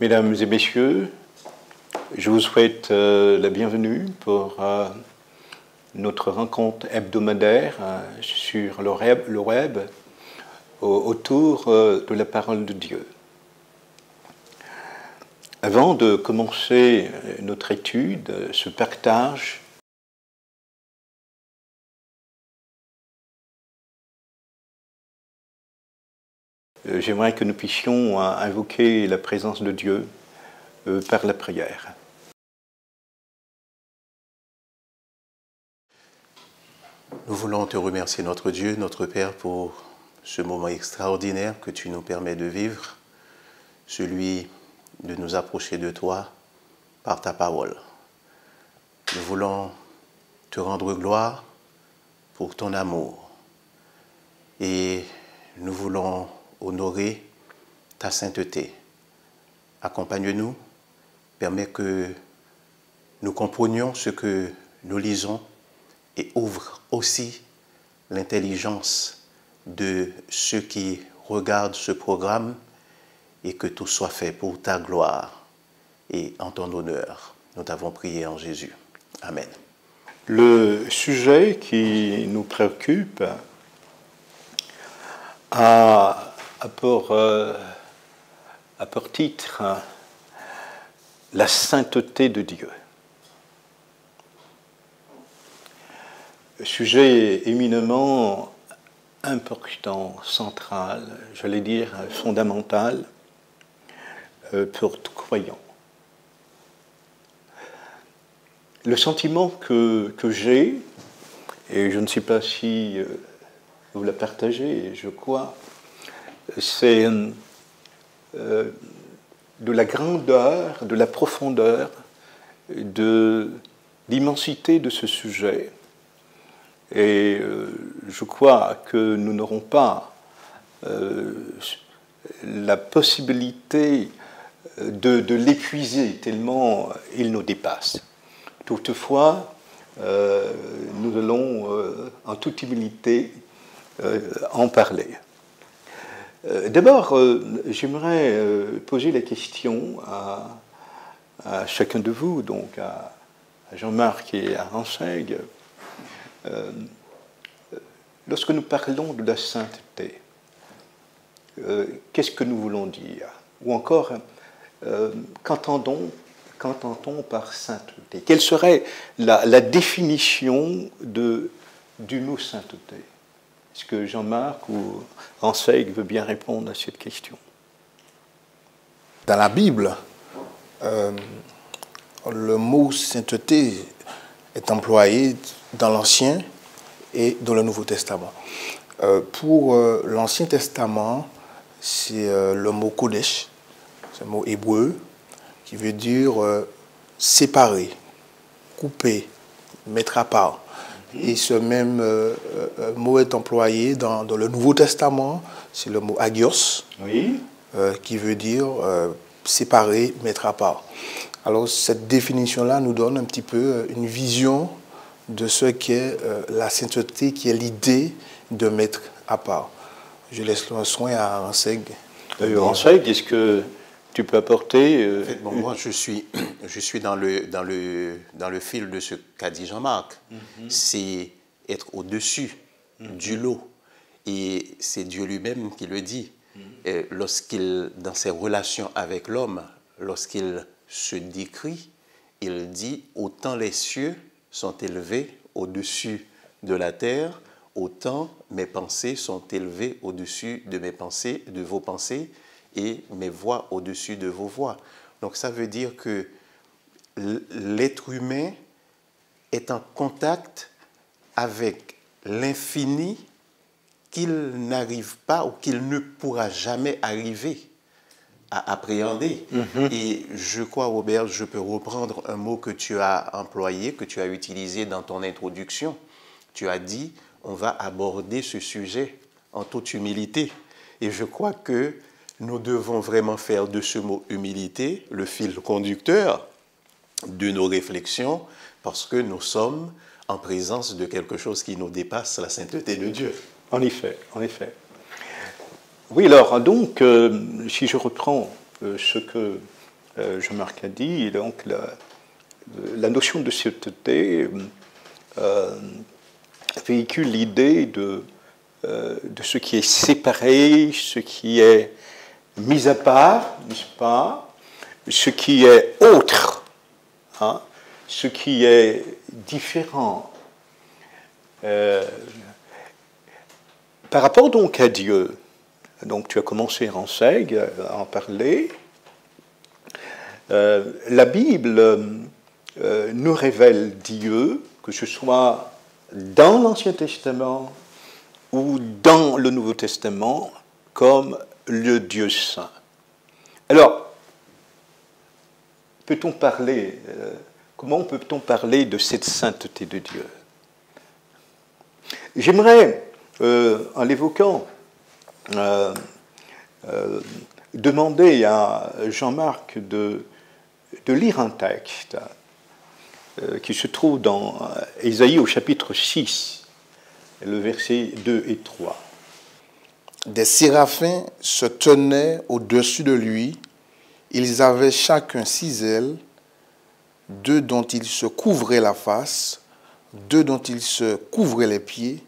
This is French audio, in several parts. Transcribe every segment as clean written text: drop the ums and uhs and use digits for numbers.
Mesdames et messieurs, je vous souhaite la bienvenue pour notre rencontre hebdomadaire sur le web autour de la parole de Dieu. Avant de commencer notre étude, ce partage, j'aimerais que nous puissions invoquer la présence de Dieu par la prière. Nous voulons te remercier, notre Dieu, notre Père, pour ce moment extraordinaire que tu nous permets de vivre, celui de nous approcher de toi par ta parole. Nous voulons te rendre gloire pour ton amour et nous voulons honorer ta sainteté. Accompagne-nous, permets que nous comprenions ce que nous lisons et ouvre aussi l'intelligence de ceux qui regardent ce programme et que tout soit fait pour ta gloire et en ton honneur. Nous t'avons prié en Jésus. Amen. Le sujet qui nous préoccupe a pour titre la sainteté de Dieu. Sujet éminemment important, central, j'allais dire fondamental pour tout croyant. Le sentiment que j'ai, et je ne sais pas si vous la partagez, je crois, c'est de la grandeur, de la profondeur, de l'immensité de ce sujet. Et je crois que nous n'aurons pas la possibilité de l'épuiser tellement il nous dépasse. Toutefois, nous allons en toute humilité en parler. D'abord, j'aimerais poser la question à chacun de vous, donc à Jean-Marc et à Renseigue. Lorsque nous parlons de la sainteté, qu'est-ce que nous voulons dire? Ou encore, qu'entend-on par sainteté? Quelle serait la définition du mot sainteté? Est-ce que Jean-Marc ou Renseigue veut bien répondre à cette question? Dans la Bible, le mot sainteté est employé dans l'Ancien et dans le Nouveau Testament. Pour l'Ancien Testament, c'est le mot Kodesh, c'est un mot hébreu qui veut dire séparer, couper, mettre à part. Et ce même mot est employé dans le Nouveau Testament, c'est le mot agios, oui. Qui veut dire séparer, mettre à part. Alors cette définition-là nous donne un petit peu une vision de ce qu'est la sainteté, qui est l'idée de mettre à part. Je laisse le soin à Renseigue. Renseigue, est-ce que tu peux apporter moi, je suis dans le fil de ce qu'a dit Jean-Marc. C'est être au-dessus du lot. Et c'est Dieu lui-même qui le dit. Lorsqu'il, dans ses relations avec l'homme, lorsqu'il se décrit, il dit « Autant les cieux sont élevés au-dessus de la terre, autant mes pensées sont élevées au-dessus de mes pensées, de vos pensées, et mes voix au-dessus de vos voix. » Donc ça veut dire que l'être humain est en contact avec l'infini qu'il n'arrive pas ou qu'il ne pourra jamais arriver à appréhender. Et je crois, Robert, je peux reprendre un mot que tu as employé, que tu as utilisé dans ton introduction. Tu as dit, on va aborder ce sujet en toute humilité. Et je crois que nous devons vraiment faire de ce mot humilité le fil conducteur de nos réflexions, parce que nous sommes en présence de quelque chose qui nous dépasse, la sainteté de Dieu. En effet, en effet. Oui, alors, donc, si je reprends ce que Jean-Marc a dit, donc la notion de sainteté véhicule l'idée de ce qui est séparé, ce qui est mis à part, n'est-ce pas, ce qui est autre, hein, ce qui est différent. Par rapport donc à Dieu, donc tu as commencé, Renseg, à en parler, la Bible nous révèle Dieu, que ce soit dans l'Ancien Testament ou dans le Nouveau Testament, comme le Dieu saint. Alors, peut-on parler, comment peut-on parler de cette sainteté de Dieu? J'aimerais, en l'évoquant, demander à Jean-Marc de lire un texte qui se trouve dans Ésaïe au chapitre 6, le verset 2 et 3. Des séraphins se tenaient au-dessus de lui. Ils avaient chacun 6 ailes, 2 dont ils se couvraient la face, 2 dont ils se couvraient les pieds,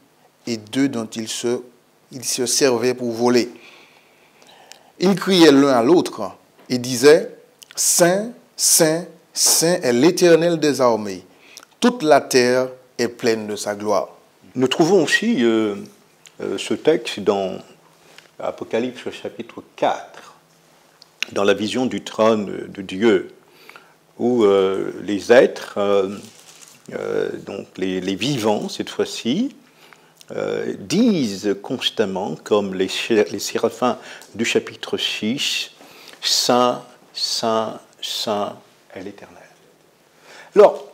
et 2 dont ils se servaient pour voler. Ils criaient l'un à l'autre et disaient « Saint, Saint, Saint est l'Éternel des armées. Toute la terre est pleine de sa gloire. » Nous trouvons aussi ce texte dans Apocalypse chapitre 4, dans la vision du trône de Dieu, où les êtres, donc les vivants cette fois-ci, disent constamment, comme les séraphins du chapitre 6, « Saint, Saint, Saint est l'Éternel ». Alors,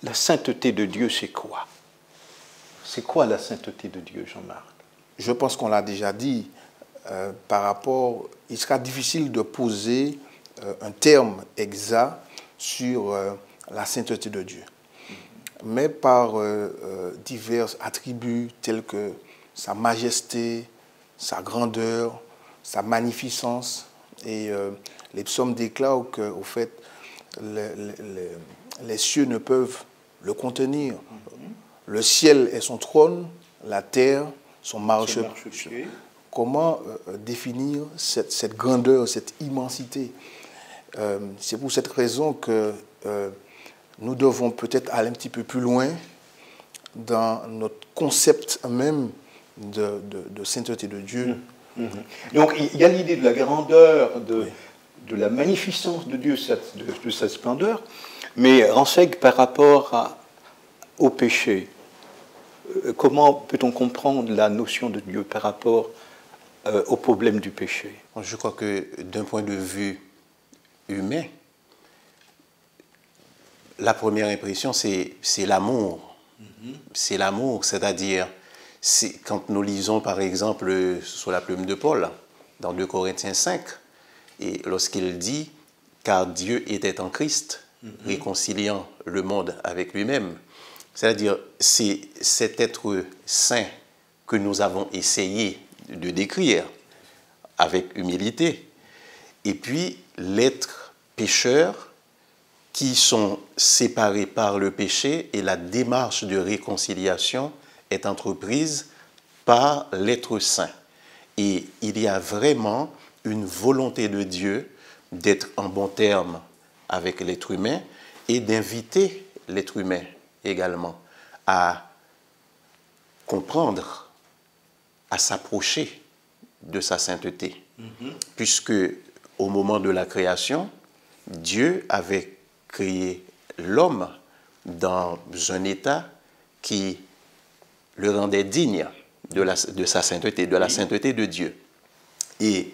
la sainteté de Dieu, c'est quoi? C'est quoi la sainteté de Dieu, Jean-Marc? Je pense qu'on l'a déjà dit, par rapport, il sera difficile de poser un terme exact sur la sainteté de Dieu. Mais par divers attributs tels que sa majesté, sa grandeur, sa magnificence. Et les psaumes déclarent qu'au fait, les cieux ne peuvent le contenir. Le ciel est son trône, la terre, son marchepied. Comment définir cette grandeur, cette immensité? C'est pour cette raison que nous devons peut-être aller un petit peu plus loin dans notre concept même de sainteté de Dieu. Donc il y a l'idée de la grandeur, de la magnificence de Dieu, de sa splendeur, mais Renseg, par rapport au péché, comment peut-on comprendre la notion de Dieu par rapport au problème du péché? Je crois que d'un point de vue humain, la première impression, c'est l'amour. C'est l'amour, c'est-à-dire, quand nous lisons par exemple sur la plume de Paul, dans 2 Corinthiens 5, et lorsqu'il dit « Car Dieu était en Christ, réconciliant le monde avec lui-même », c'est-à-dire, c'est cet être saint que nous avons essayé de décrire avec humilité, et puis l'être pécheur, qui sont séparés par le péché, et la démarche de réconciliation est entreprise par l'être saint. Et il y a vraiment une volonté de Dieu d'être en bon terme avec l'être humain et d'inviter l'être humain également à comprendre, à s'approcher de sa sainteté. Puisque au moment de la création, Dieu avait créé l'homme dans un état qui le rendait digne de sa sainteté, de la sainteté de Dieu. Et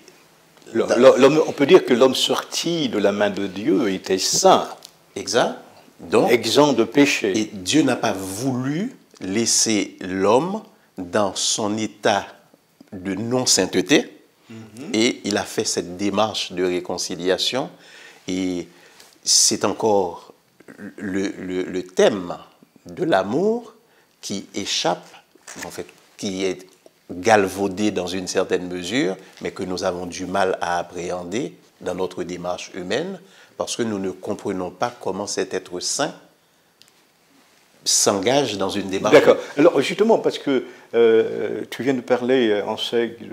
on peut dire que l'homme sorti de la main de Dieu était saint. Exact. Donc, exempt de péché. Et Dieu n'a pas voulu laisser l'homme dans son état de non-sainteté, et il a fait cette démarche de réconciliation, et c'est encore le thème de l'amour qui échappe, en fait, qui est galvaudé dans une certaine mesure, mais que nous avons du mal à appréhender dans notre démarche humaine, parce que nous ne comprenons pas comment cet être saint s'engage dans une démarche. D'accord. Alors justement, parce que tu viens de parler en seigle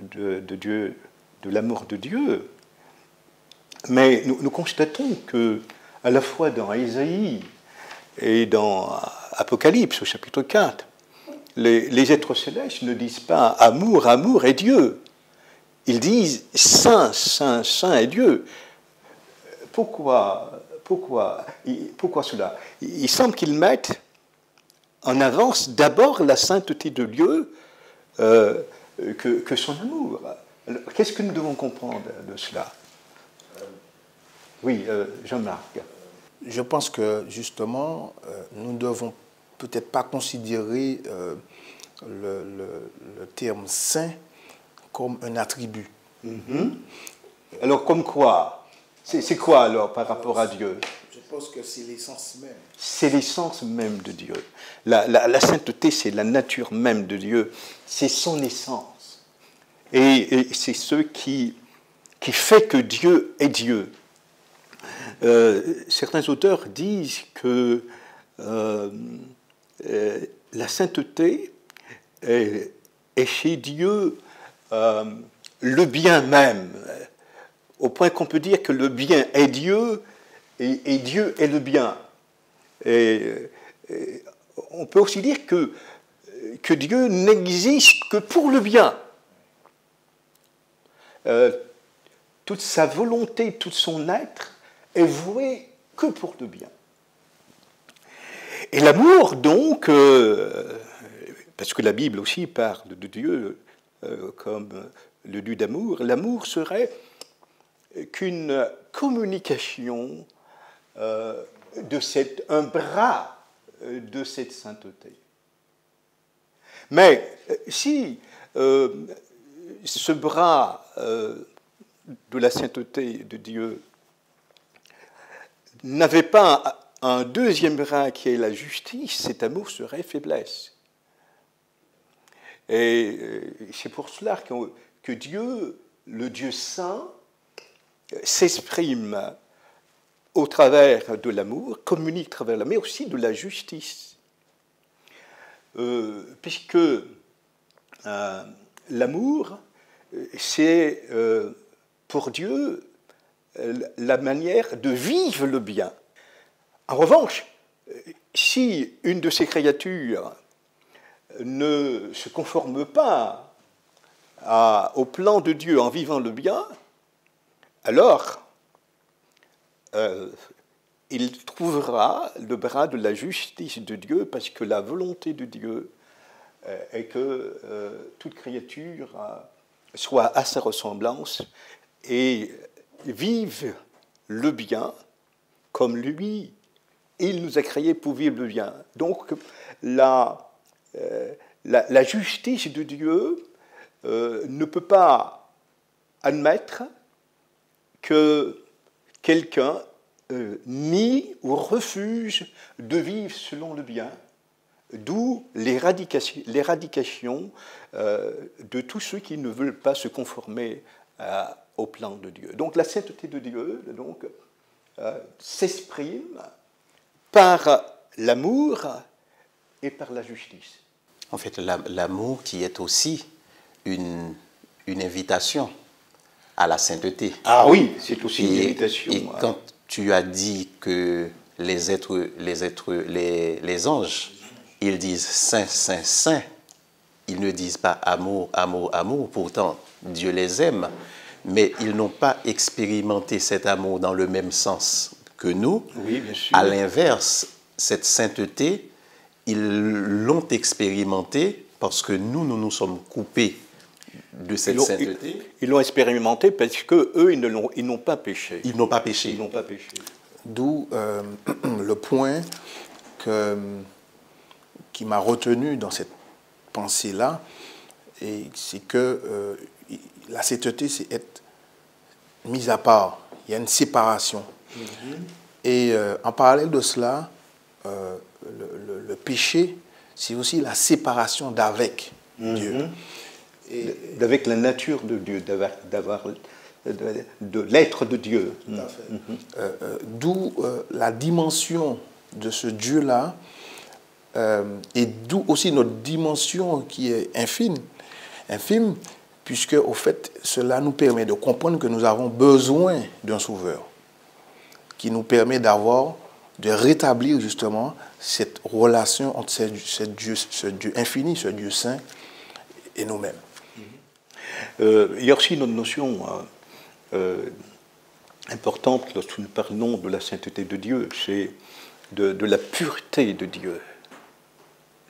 de Dieu, de l'amour de Dieu, mais nous constatons que, à la fois dans Ésaïe et dans Apocalypse, au chapitre 4, les êtres célestes ne disent pas amour, amour est Dieu. Ils disent saint, saint, saint est Dieu. Pourquoi cela? Il semble qu'ils mettent en avance d'abord la sainteté de Dieu que son amour. Qu'est-ce que nous devons comprendre de cela? Oui, Jean-Marc. Je pense que justement, nous ne devons peut-être pas considérer le terme saint comme un attribut. Mm-hmm. Alors, comme quoi? C'est quoi alors par rapport à Dieu? Je pense que c'est l'essence même. C'est l'essence même de Dieu. La sainteté, c'est la nature même de Dieu. C'est son essence. Et c'est ce qui fait que Dieu est Dieu. Certains auteurs disent que la sainteté est chez Dieu le bien même, au point qu'on peut dire que le bien est Dieu et Dieu est le bien. Et on peut aussi dire que Dieu n'existe que pour le bien. Toute sa volonté, tout son être est voué que pour le bien. Et l'amour, donc, parce que la Bible aussi parle de Dieu comme le Dieu d'amour, l'amour serait qu'une communication un bras de cette sainteté. Mais si ce bras de la sainteté de Dieu n'avait pas un deuxième bras qui est la justice, cet amour serait faiblesse. Et c'est pour cela que Dieu, le Dieu saint, s'exprime au travers de l'amour, communique au travers de l'amour, mais aussi de la justice. Puisque l'amour, c'est pour Dieu la manière de vivre le bien. En revanche, si une de ces créatures ne se conforme pas au plan de Dieu en vivant le bien, alors il trouvera le bras de la justice de Dieu, parce que la volonté de Dieu est que toute créature soit à sa ressemblance et vive le bien comme lui, il nous a créés pour vivre le bien. Donc la justice de Dieu ne peut pas admettre que quelqu'un nie ou refuse de vivre selon le bien, d'où l'éradication de tous ceux qui ne veulent pas se conformer au plan de Dieu. Donc la sainteté de Dieu s'exprime par l'amour et par la justice. En fait, l'amour qui est aussi une invitation à la sainteté. Ah oui, c'est aussi une invitation. Et quand tu as dit que les anges, ils disent saint, saint, saint, ils ne disent pas amour, amour, amour, pourtant Dieu les aime, mais ils n'ont pas expérimenté cet amour dans le même sens que nous. Oui, bien sûr. À l'inverse, cette sainteté, ils l'ont expérimentée parce que nous sommes coupés de cette sainteté. Ils l'ont expérimenté parce qu'eux, ils n'ont pas péché. Ils n'ont pas péché. Ils n'ont pas péché. D'où le point qui m'a retenu dans cette pensée-là, et c'est que la sainteté, c'est être mise à part. Il y a une séparation. Et en parallèle de cela, le péché, c'est aussi la séparation d'avec Dieu. D'avec la nature de Dieu, d'avoir de l'être de Dieu. Tout à fait. D'où la dimension de ce Dieu-là, et d'où aussi notre dimension qui est infime, puisque au fait, cela nous permet de comprendre que nous avons besoin d'un sauveur, qui nous permet de rétablir justement cette relation entre ce Dieu infini, ce Dieu saint et nous-mêmes. Il y a aussi une autre notion importante lorsque nous parlons de la sainteté de Dieu, c'est de la pureté de Dieu,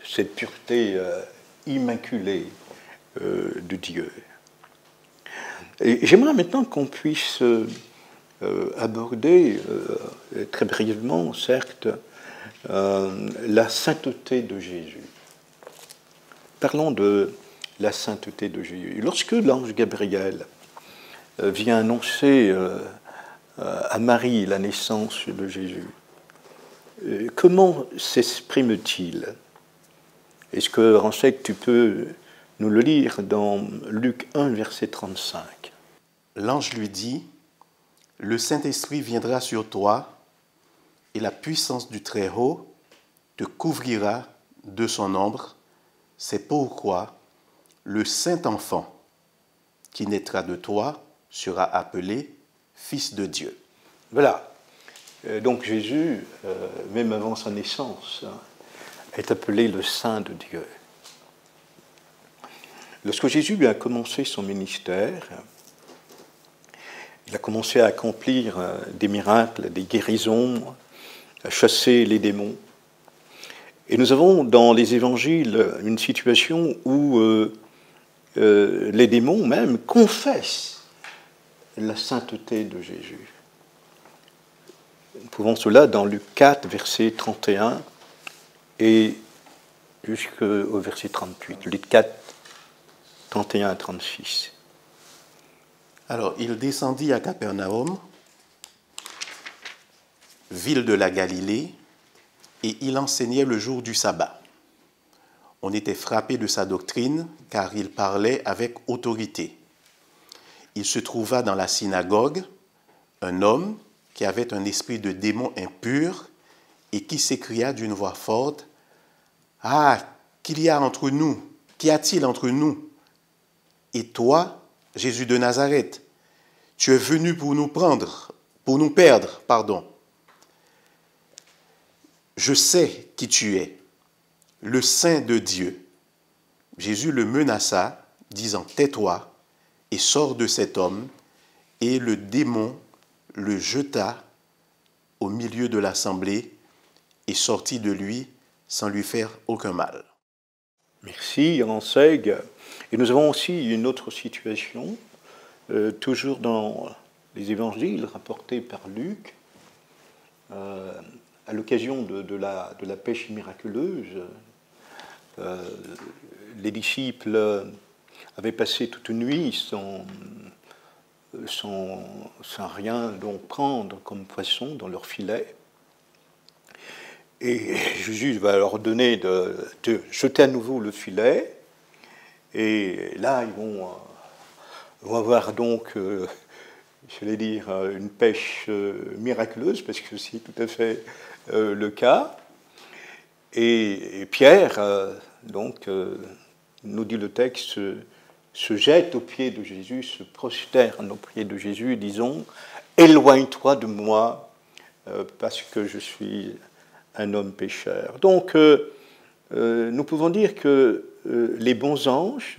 cette pureté immaculée de Dieu. Et j'aimerais maintenant qu'on puisse aborder très brièvement, certes, la sainteté de Jésus. Parlons de la sainteté de Jésus. Lorsque l'ange Gabriel vient annoncer à Marie la naissance de Jésus, comment s'exprime-t-il? Est-ce que, Ransec, tu peux nous le lire dans Luc 1, verset 35? L'ange lui dit, « Le Saint-Esprit viendra sur toi, et la puissance du Très-Haut te couvrira de son ombre. C'est pourquoi le Saint-Enfant qui naîtra de toi sera appelé Fils de Dieu. » Voilà. Donc Jésus, même avant sa naissance, est appelé le Saint de Dieu. Lorsque Jésus a commencé son ministère, il a commencé à accomplir des miracles, des guérisons, à chasser les démons. Et nous avons dans les évangiles une situation où les démons même confessent la sainteté de Jésus. Nous trouvons cela dans Luc 4, verset 31 et jusqu'au verset 38. Luc 4, 31 à 36. Alors, il descendit à Capernaum, ville de la Galilée, et il enseignait le jour du sabbat. On était frappé de sa doctrine, car il parlait avec autorité. Il se trouva dans la synagogue un homme qui avait un esprit de démon impur et qui s'écria d'une voix forte, « Ah, qu'y a-t-il entre nous et toi, Jésus de Nazareth? Tu es venu pour nous perdre. Je sais qui tu es, le Saint de Dieu. » Jésus le menaça, disant, « Tais-toi et sors de cet homme. » Et le démon le jeta au milieu de l'assemblée et sortit de lui sans lui faire aucun mal. Merci, Ranseg. Et nous avons aussi une autre situation, toujours dans les évangiles rapportés par Luc, à l'occasion de la pêche miraculeuse. Les disciples avaient passé toute une nuit sans rien donc prendre comme poisson dans leur filet. Et Jésus va leur donner de jeter à nouveau le filet. Et là, ils vont avoir donc, j'allais dire, une pêche miraculeuse, parce que c'est tout à fait le cas. Et Pierre, donc, nous dit le texte, se jette aux pieds de Jésus, se prosterne aux pieds de Jésus, disons, « Éloigne-toi de moi, parce que je suis un homme pécheur. » Donc, nous pouvons dire que les bons anges,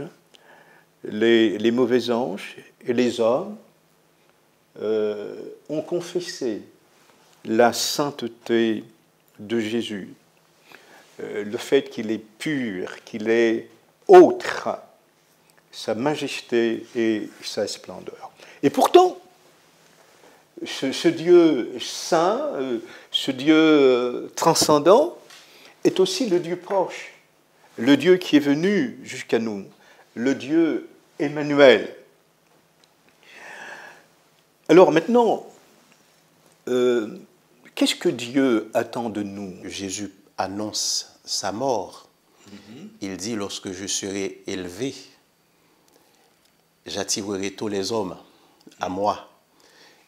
les mauvais anges et les hommes ont confessé la sainteté de Jésus, le fait qu'il est pur, qu'il est autre, sa majesté et sa splendeur. Et pourtant, ce Dieu saint, ce Dieu transcendant, est aussi le Dieu proche, le Dieu qui est venu jusqu'à nous, le Dieu Emmanuel. Alors maintenant, qu'est-ce que Dieu attend de nous? Jésus annonce sa mort. Il dit, lorsque je serai élevé, j'attirerai tous les hommes à moi.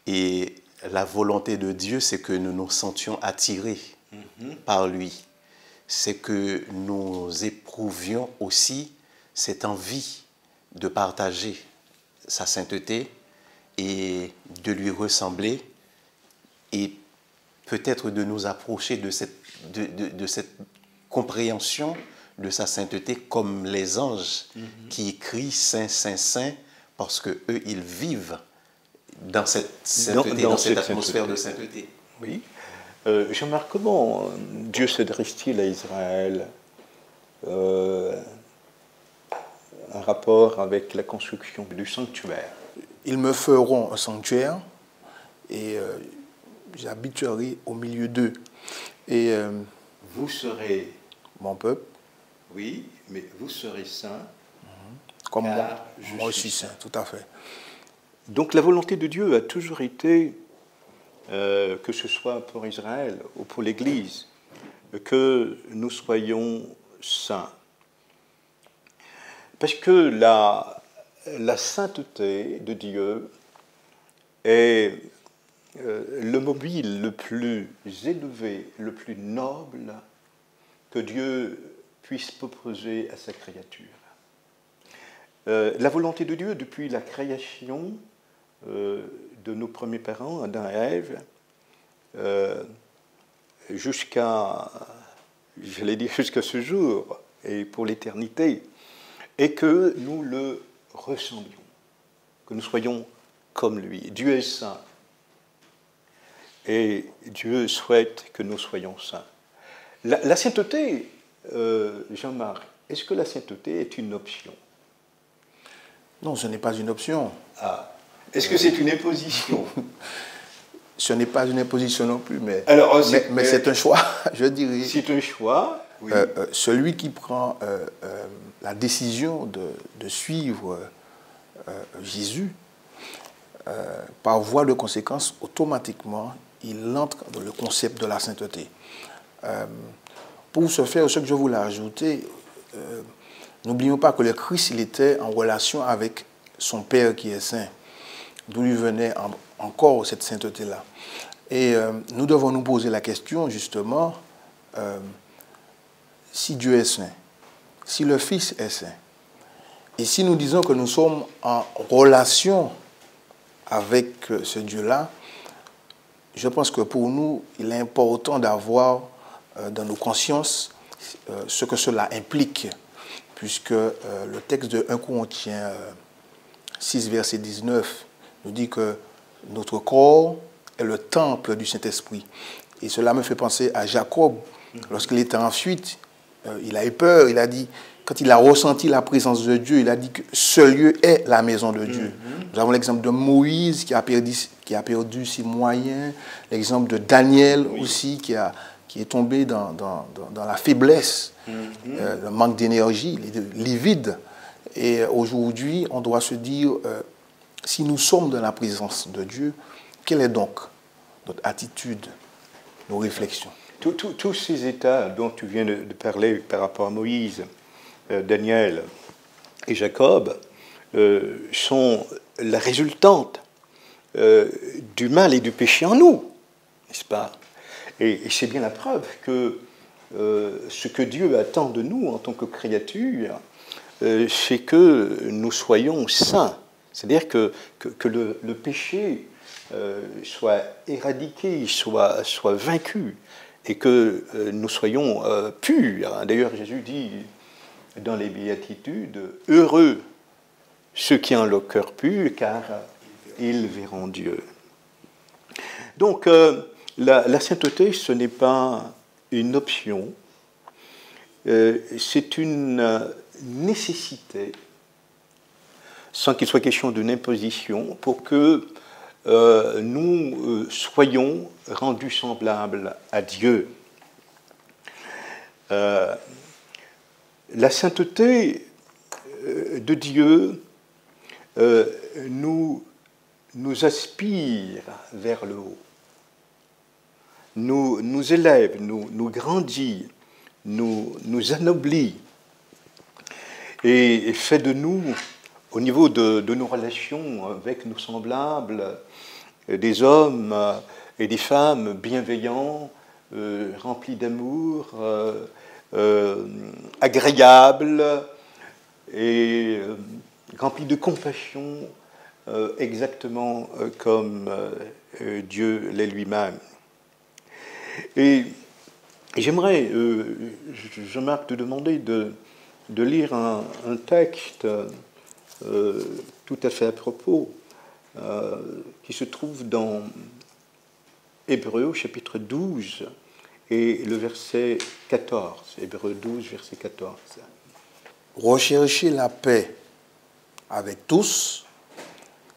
Et la volonté de Dieu, c'est que nous nous sentions attirés par lui. C'est que nous éprouvions aussi cette envie de partager sa sainteté et de lui ressembler et peut-être de nous approcher de cette compréhension de sa sainteté comme les anges qui crient Saint, Saint, Saint, parce qu'eux, ils vivent dans cette sainteté, dans cette atmosphère de sainteté. Oui. Jean-Marc, comment Dieu s'adresse-t-il à Israël un rapport avec la construction du sanctuaire? Ils me feront un sanctuaire et j'habiterai au milieu d'eux. Et vous serez mon peuple. Oui, mais vous serez saints. Comme moi aussi saint, tout à fait. Donc la volonté de Dieu a toujours été, que ce soit pour Israël ou pour l'Église, que nous soyons saints. Parce que la sainteté de Dieu est le mobile le plus élevé, le plus noble que Dieu puisse proposer à sa créature. La volonté de Dieu, depuis la création de nos premiers parents, Adam et Ève, jusqu'à ce jour et pour l'éternité, est que nous le ressemblions, que nous soyons comme lui. Dieu est saint et Dieu souhaite que nous soyons saints. La sainteté, Jean-Marc, est-ce que la sainteté est une option? Non, ce n'est pas une option. Ah. Est-ce que c'est une imposition? Ce n'est pas une imposition non plus, mais c'est un choix, je dirais. C'est un choix, oui. Celui qui prend la décision de suivre Jésus, par voie de conséquence, automatiquement, il entre dans le concept de la sainteté. Pour ce faire, ce que je voulais ajouter, n'oublions pas que le Christ, il était en relation avec son Père qui est saint, d'où lui venait encore cette sainteté-là. Et nous devons nous poser la question, justement, si Dieu est saint, si le Fils est saint, et si nous disons que nous sommes en relation avec ce Dieu-là, je pense que pour nous, il est important d'avoir dans nos consciences ce que cela implique, puisque le texte de 1 Corinthiens 6, verset 19, nous dit que notre corps est le temple du Saint-Esprit. Et cela me fait penser à Jacob, lorsqu'il était en fuite, il a eu peur, il a dit, quand il a ressenti la présence de Dieu, il a dit que ce lieu est la maison de Dieu. Nous avons l'exemple de Moïse qui a perdu ses moyens, l'exemple de Daniel aussi qui est tombé dans la faiblesse, le manque d'énergie, livide. Et aujourd'hui, on doit se dire, si nous sommes dans la présence de Dieu, quelle est donc notre attitude, nos réflexions? Tous ces états dont tu viens de parler par rapport à Moïse, Daniel et Jacob sont la résultante du mal et du péché en nous, n'est-ce pas? Et c'est bien la preuve que ce que Dieu attend de nous en tant que créatures, c'est que nous soyons saints. C'est-à-dire que le péché soit éradiqué, soit vaincu, et que nous soyons purs. D'ailleurs, Jésus dit dans les Béatitudes, « Heureux ceux qui ont le cœur pur, car ils verront Dieu. » Donc, la sainteté, ce n'est pas une option, c'est une nécessité, sans qu'il soit question d'une imposition, pour que nous soyons rendus semblables à Dieu. La sainteté de Dieu nous aspire vers le haut, nous élève, nous grandit, nous anoblit et fait de nous au niveau de nos relations avec nos semblables, des hommes et des femmes bienveillants, remplis d'amour, agréables et remplis de compassion, exactement comme Dieu l'est lui-même. Et j'aimerais, Jean-Marc, te demander de lire un texte tout à fait à propos, qui se trouve dans Hébreux, au chapitre 12, et le verset 14. Hébreux 12, verset 14. Recherchez la paix avec tous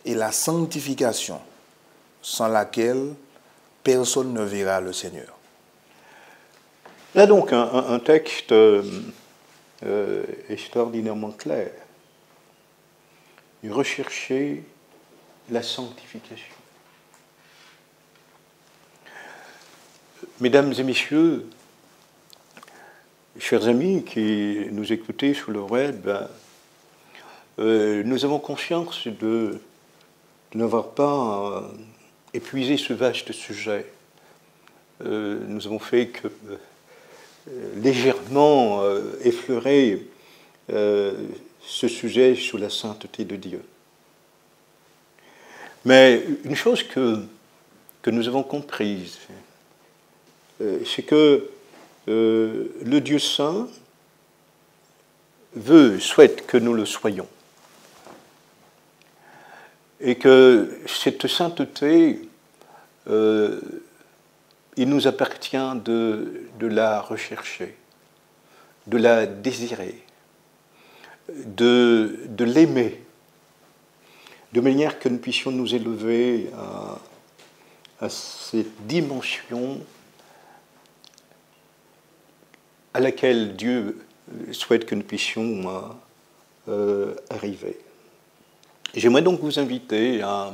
et la sanctification, sans laquelle personne ne verra le Seigneur. Là donc un texte extraordinairement clair. Rechercher la sanctification. Mesdames et messieurs, chers amis qui nous écoutez sur le web, nous avons conscience de n'avoir pas épuisé ce vaste sujet. Nous avons fait que légèrement effleurer ce sujet sur la sainteté de Dieu. Mais une chose que nous avons comprise, c'est que le Dieu saint souhaite que nous le soyons. Et que cette sainteté, il nous appartient de la rechercher, de la désirer, de l'aimer, de manière que nous puissions nous élever à cette dimension à laquelle Dieu souhaite que nous puissions arriver. J'aimerais donc vous inviter à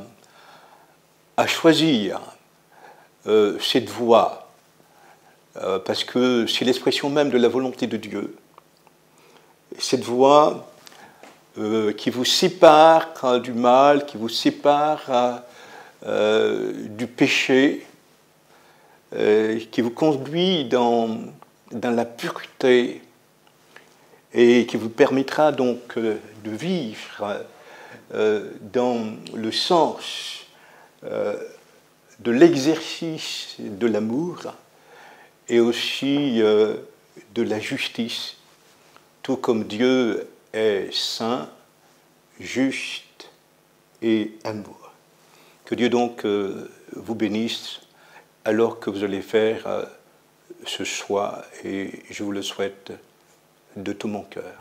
choisir cette voie, parce que c'est l'expression même de la volonté de Dieu. Cette voie qui vous sépare du mal, qui vous sépare du péché, qui vous conduit dans la pureté et qui vous permettra donc de vivre dans le sens de l'exercice de l'amour et aussi de la justice, tout comme Dieu est saint, juste et amour. Que Dieu donc vous bénisse alors que vous allez faire ce choix, et je vous le souhaite de tout mon cœur.